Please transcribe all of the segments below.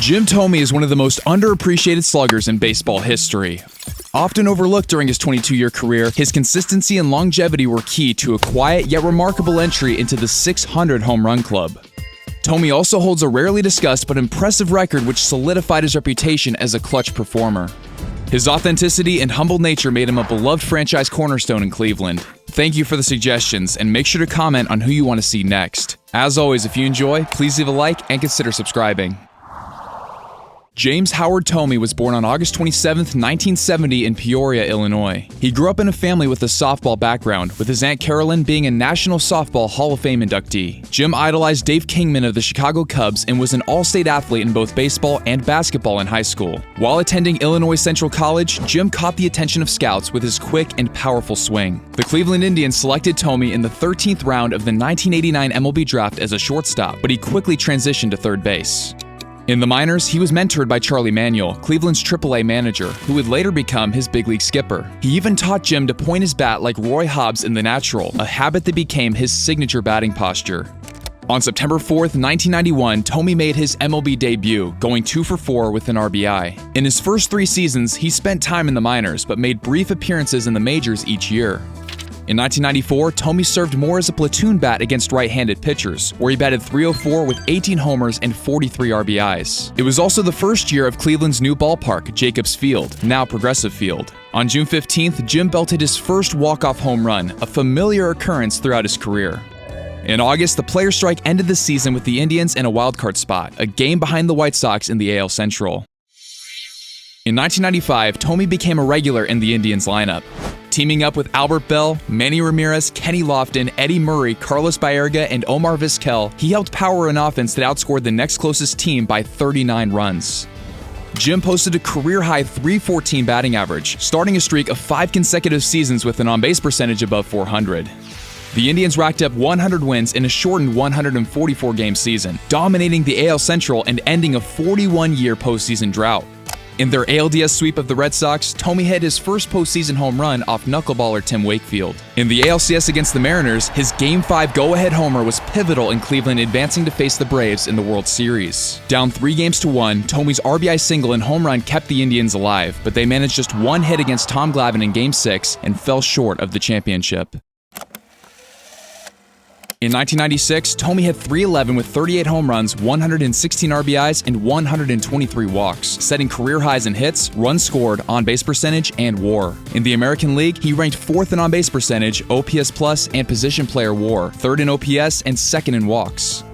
Jim Thome is one of the most underappreciated sluggers in baseball history. Often overlooked during his 22-year career, his consistency and longevity were key to a quiet yet remarkable entry into the 600 home run club. Thome also holds a rarely discussed but impressive record which solidified his reputation as a clutch performer. His authenticity and humble nature made him a beloved franchise cornerstone in Cleveland. Thank you for the suggestions, and make sure to comment on who you want to see next. As always, if you enjoy, please leave a like and consider subscribing. James Howard Thome was born on August 27, 1970 in Peoria, Illinois. He grew up in a family with a softball background, with his Aunt Carolyn being a National Softball Hall of Fame inductee. Jim idolized Dave Kingman of the Chicago Cubs and was an all-state athlete in both baseball and basketball in high school. While attending Illinois Central College, Jim caught the attention of scouts with his quick and powerful swing. The Cleveland Indians selected Thome in the 13th round of the 1989 MLB draft as a shortstop, but he quickly transitioned to third base. In the minors, he was mentored by Charlie Manuel, Cleveland's AAA manager, who would later become his big league skipper. He even taught Jim to point his bat like Roy Hobbs in The Natural, a habit that became his signature batting posture. On September 4th, 1991, Thome made his MLB debut, going 2 for 4 with an RBI. In his first 3 seasons, he spent time in the minors, but made brief appearances in the majors each year. In 1994, Thome served more as a platoon bat against right-handed pitchers, where he batted .304 with 18 homers and 43 RBIs. It was also the first year of Cleveland's new ballpark, Jacobs Field, now Progressive Field. On June 15th, Jim belted his first walk-off home run, a familiar occurrence throughout his career. In August, the players' strike ended the season with the Indians in a wildcard spot, a game behind the White Sox in the AL Central. In 1995, Thome became a regular in the Indians lineup. Teaming up with Albert Belle, Manny Ramirez, Kenny Lofton, Eddie Murray, Carlos Baerga, and Omar Vizquel, he helped power an offense that outscored the next closest team by 39 runs. Jim posted a career-high .314 batting average, starting a streak of 5 consecutive seasons with an on-base percentage above .400. The Indians racked up 100 wins in a shortened 144-game season, dominating the AL Central and ending a 41-year postseason drought. In their ALDS sweep of the Red Sox, Thome hit his first postseason home run off knuckleballer Tim Wakefield. In the ALCS against the Mariners, his Game 5 go-ahead homer was pivotal in Cleveland advancing to face the Braves in the World Series. Down 3-1, Thome's RBI single and home run kept the Indians alive, but they managed just 1 hit against Tom Glavine in Game 6 and fell short of the championship. In 1996, Thome hit .311 with 38 home runs, 116 RBIs, and 123 walks, setting career highs in hits, runs scored, on-base percentage, and WAR. In the American League, he ranked 4th in on-base percentage, OPS+, and position player WAR, 3rd in OPS, and 2nd in walks.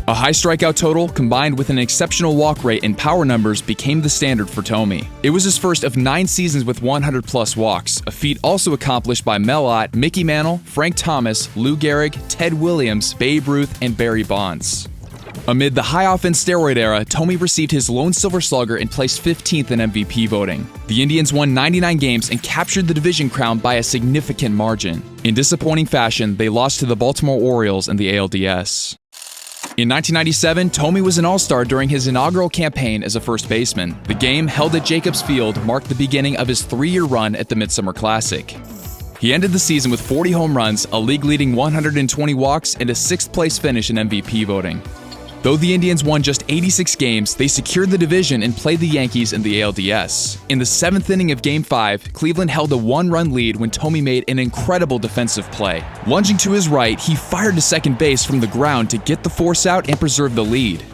A high strikeout total, combined with an exceptional walk rate and power numbers, became the standard for Thome. It was his first of 9 seasons with 100-plus walks, a feat also accomplished by Mel Ott, Mickey Mantle, Frank Thomas, Lou Gehrig, Ted Williams, Babe Ruth, and Barry Bonds. Amid the high-offense steroid era, Thome received his lone Silver Slugger and placed 15th in MVP voting. The Indians won 99 games and captured the division crown by a significant margin. In disappointing fashion, they lost to the Baltimore Orioles in the ALDS. In 1997, Thome was an all-star during his inaugural campaign as a first baseman. The game, held at Jacobs Field, marked the beginning of his 3-year run at the Midsummer Classic. He ended the season with 40 home runs, a league-leading 120 walks, and a 6th-place finish in MVP voting. Though the Indians won just 86 games, they secured the division and played the Yankees in the ALDS. In the 7th inning of Game 5, Cleveland held a 1-run lead when Thome made an incredible defensive play. Lunging to his right, he fired to second base from the ground to get the force out and preserve the lead.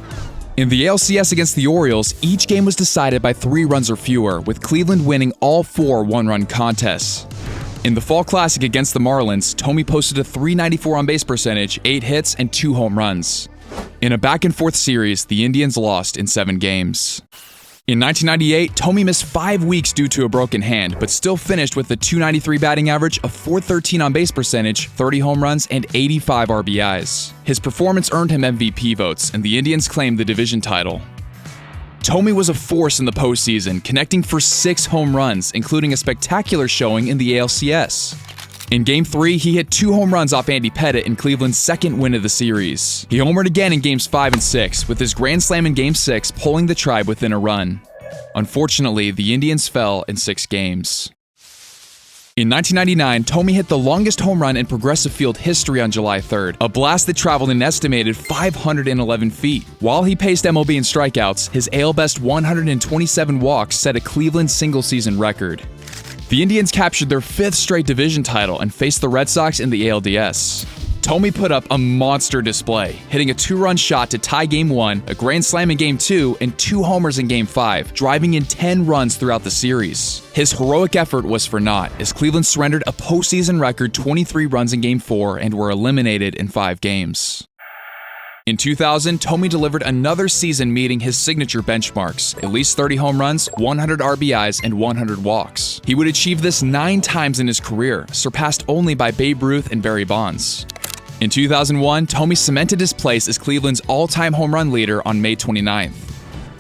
In the ALCS against the Orioles, each game was decided by 3 runs or fewer, with Cleveland winning all 4 one-run contests. In the Fall Classic against the Marlins, Thome posted a .394 on-base percentage, 8 hits, and 2 home runs. In a back-and-forth series, the Indians lost in 7 games. In 1998, Thome missed 5 weeks due to a broken hand, but still finished with a .293 batting average, a .413 on-base percentage, 30 home runs, and 85 RBIs. His performance earned him MVP votes, and the Indians claimed the division title. Thome was a force in the postseason, connecting for 6 home runs, including a spectacular showing in the ALCS. In Game 3, he hit 2 home runs off Andy Pettitte in Cleveland's 2nd win of the series. He homered again in Games 5 and 6, with his grand slam in Game 6 pulling the Tribe within a run. Unfortunately, the Indians fell in 6 games. In 1999, Thome hit the longest home run in Progressive Field history on July 3rd, a blast that traveled an estimated 511 feet. While he paced MLB in strikeouts, his AL Best 127 walks set a Cleveland single-season record. The Indians captured their 5th straight division title and faced the Red Sox in the ALDS. Thome put up a monster display, hitting a 2-run shot to tie Game 1, a grand slam in Game 2, and 2 homers in Game 5, driving in 10 runs throughout the series. His heroic effort was for naught, as Cleveland surrendered a postseason record 23 runs in Game 4 and were eliminated in 5 games. In 2000, Thome delivered another season meeting his signature benchmarks, at least 30 home runs, 100 RBIs, and 100 walks. He would achieve this 9 times in his career, surpassed only by Babe Ruth and Barry Bonds. In 2001, Thome cemented his place as Cleveland's all-time home run leader on May 29th.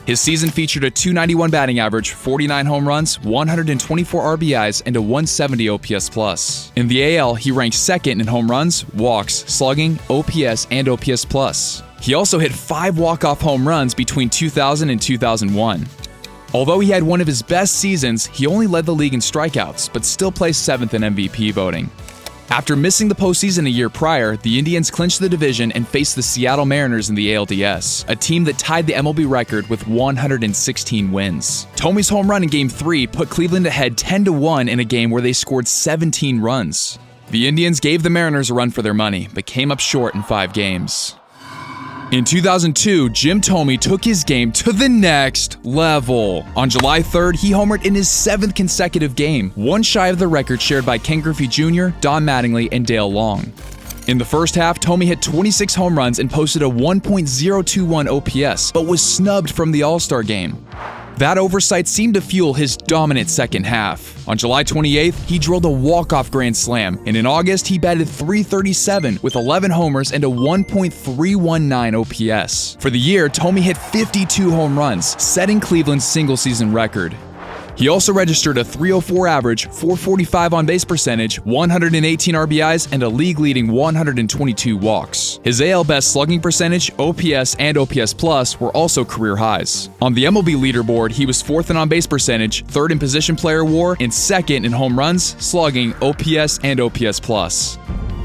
His season featured a .291 batting average, 49 home runs, 124 RBIs, and a 170 OPS+. In the AL, he ranked second in home runs, walks, slugging, OPS, and OPS+. He also hit 5 walk-off home runs between 2000 and 2001. Although he had one of his best seasons, he only led the league in strikeouts, but still placed 7th in MVP voting. After missing the postseason a year prior, the Indians clinched the division and faced the Seattle Mariners in the ALDS, a team that tied the MLB record with 116 wins. Thome's home run in Game 3 put Cleveland ahead 10-1 in a game where they scored 17 runs. The Indians gave the Mariners a run for their money, but came up short in 5 games. In 2002, Jim Thome took his game to the next level. On July 3rd, he homered in his 7th consecutive game, one shy of the record shared by Ken Griffey Jr., Don Mattingly, and Dale Long. In the first half, Thome hit 26 home runs and posted a 1.021 OPS, but was snubbed from the All-Star game. That oversight seemed to fuel his dominant second half. On July 28th, he drilled a walk-off grand slam, and in August, he batted .337 with 11 homers and a 1.319 OPS. For the year, Thome hit 52 home runs, setting Cleveland's single-season record. He also registered a .304 average, .445 on-base percentage, 118 RBIs, and a league-leading 122 walks. His AL Best slugging percentage, OPS, and OPS+ were also career highs. On the MLB leaderboard, he was 4th in on-base percentage, 3rd in position player WAR, and 2nd in home runs, slugging, OPS, and OPS+.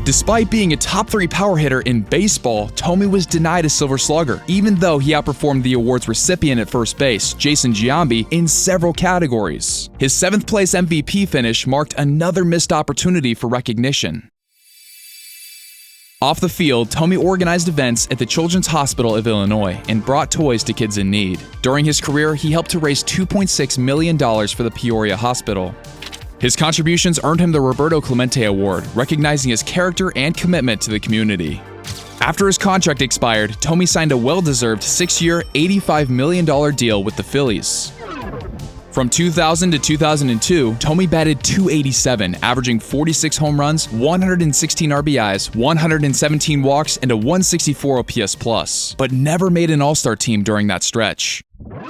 Despite being a top 3 power hitter in baseball, Thome was denied a Silver Slugger, even though he outperformed the award's recipient at first base, Jason Giambi, in several categories. His 7th place MVP finish marked another missed opportunity for recognition. Off the field, Thome organized events at the Children's Hospital of Illinois and brought toys to kids in need. During his career, he helped to raise $2.6 million for the Peoria Hospital. His contributions earned him the Roberto Clemente Award, recognizing his character and commitment to the community. After his contract expired, Thome signed a well-deserved 6-year, $85 million deal with the Phillies. From 2000 to 2002, Thome batted .287, averaging 46 home runs, 116 RBIs, 117 walks, and a 164 OPS+, but never made an All-Star team during that stretch.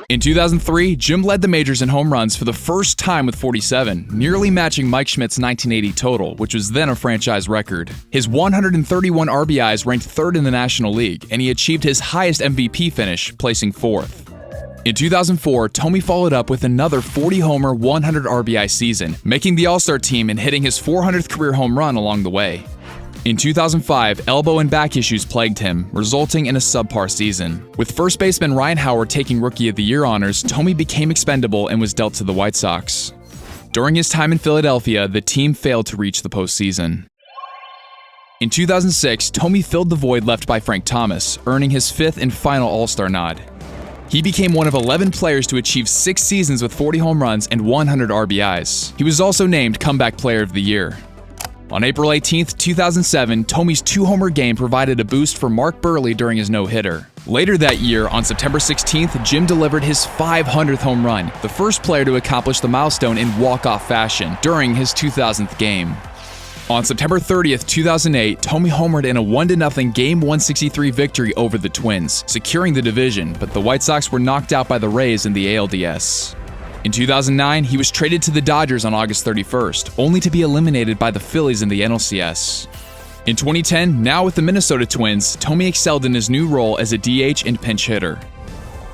In 2003, Jim led the majors in home runs for the first time with 47, nearly matching Mike Schmidt's 1980 total, which was then a franchise record. His 131 RBIs ranked 3rd in the National League, and he achieved his highest MVP finish, placing 4th. In 2004, Thome followed up with another 40-homer, 100 RBI season, making the All-Star team and hitting his 400th career home run along the way. In 2005, elbow and back issues plagued him, resulting in a subpar season. With first baseman Ryan Howard taking Rookie of the Year honors, Thome became expendable and was dealt to the White Sox. During his time in Philadelphia, the team failed to reach the postseason. In 2006, Thome filled the void left by Frank Thomas, earning his 5th and final All-Star nod. He became one of 11 players to achieve 6 seasons with 40 home runs and 100 RBIs. He was also named Comeback Player of the Year. On April 18, 2007, Thome's 2-homer game provided a boost for Mark Buehrle during his no-hitter. Later that year, on September 16th, Jim delivered his 500th home run, the first player to accomplish the milestone in walk-off fashion during his 2000th game. On September 30th, 2008, Thome homered in a 1-0 Game 163 victory over the Twins, securing the division, but the White Sox were knocked out by the Rays in the ALDS. In 2009, he was traded to the Dodgers on August 31st, only to be eliminated by the Phillies in the NLCS. In 2010, now with the Minnesota Twins, Thome excelled in his new role as a DH and pinch hitter.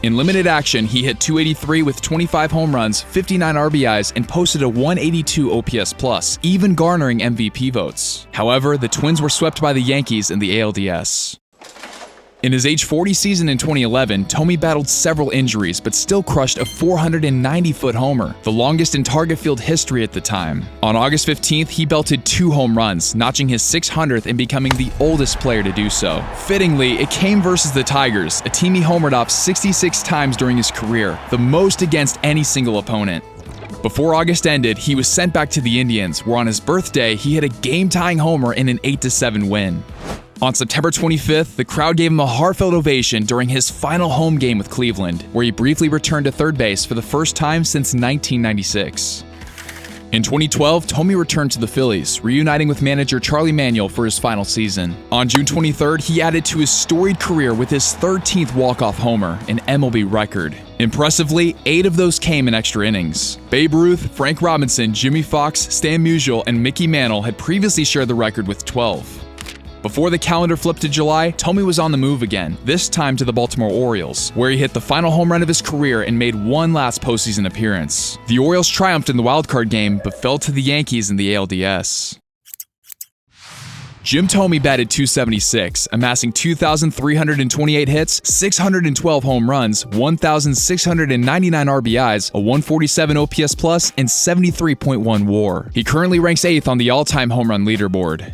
In limited action, he hit .283 with 25 home runs, 59 RBIs, and posted a .182 OPS+, even garnering MVP votes. However, the Twins were swept by the Yankees in the ALDS. In his age 40 season in 2011, Thome battled several injuries but still crushed a 490-foot homer, the longest in Target Field history at the time. On August 15th, he belted 2 home runs, notching his 600th and becoming the oldest player to do so. Fittingly, it came versus the Tigers, a team he homered off 66 times during his career, the most against any single opponent. Before August ended, he was sent back to the Indians, where on his birthday, he hit a game-tying homer in an 8-7 win. On September 25th, the crowd gave him a heartfelt ovation during his final home game with Cleveland, where he briefly returned to third base for the first time since 1996. In 2012, Thome returned to the Phillies, reuniting with manager Charlie Manuel for his final season. On June 23rd, he added to his storied career with his 13th walk-off homer, an MLB record. Impressively, 8 of those came in extra innings. Babe Ruth, Frank Robinson, Jimmie Foxx, Stan Musial, and Mickey Mantle had previously shared the record with 12. Before the calendar flipped to July, Thome was on the move again, this time to the Baltimore Orioles, where he hit the final home run of his career and made one last postseason appearance. The Orioles triumphed in the wildcard game, but fell to the Yankees in the ALDS. Jim Thome batted .276, amassing 2,328 hits, 612 home runs, 1,699 RBIs, a .147 OPS+, and 73.1 WAR. He currently ranks 8th on the all-time home run leaderboard.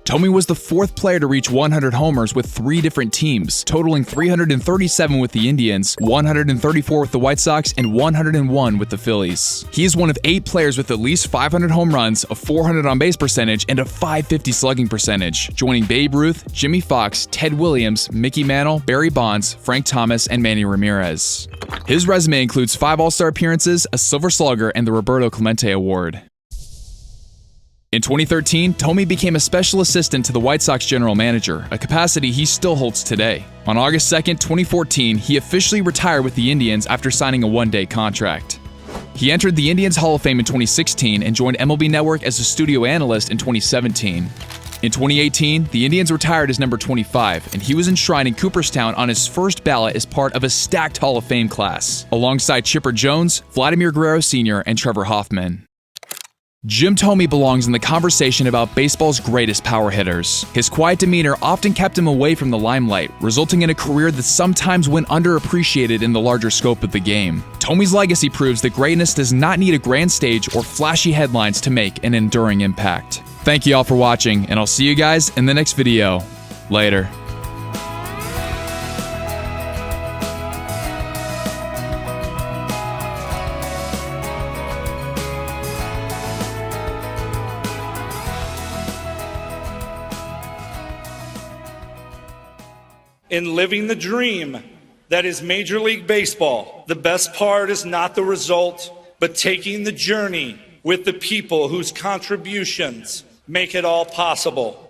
Thome was the 4th player to reach 100 homers with 3 different teams, totaling 337 with the Indians, 134 with the White Sox, and 101 with the Phillies. He is one of 8 players with at least 500 home runs, a 400 on-base percentage, and a .550 slugging percentage, joining Babe Ruth, Jimmie Foxx, Ted Williams, Mickey Mantle, Barry Bonds, Frank Thomas, and Manny Ramirez. His resume includes 5 All-Star appearances, a Silver Slugger, and the Roberto Clemente Award. In 2013, Thome became a special assistant to the White Sox general manager, a capacity he still holds today. On August 2, 2014, he officially retired with the Indians after signing a one-day contract. He entered the Indians Hall of Fame in 2016 and joined MLB Network as a studio analyst in 2017. In 2018, the Indians retired as number 25, and he was enshrined in Cooperstown on his first ballot as part of a stacked Hall of Fame class, alongside Chipper Jones, Vladimir Guerrero Sr., and Trevor Hoffman. Jim Thome belongs in the conversation about baseball's greatest power hitters. His quiet demeanor often kept him away from the limelight, resulting in a career that sometimes went underappreciated in the larger scope of the game. Thome's legacy proves that greatness does not need a grand stage or flashy headlines to make an enduring impact. Thank you all for watching, and I'll see you guys in the next video. Later. In living the dream that is Major League Baseball, the best part is not the result, but taking the journey with the people whose contributions make it all possible.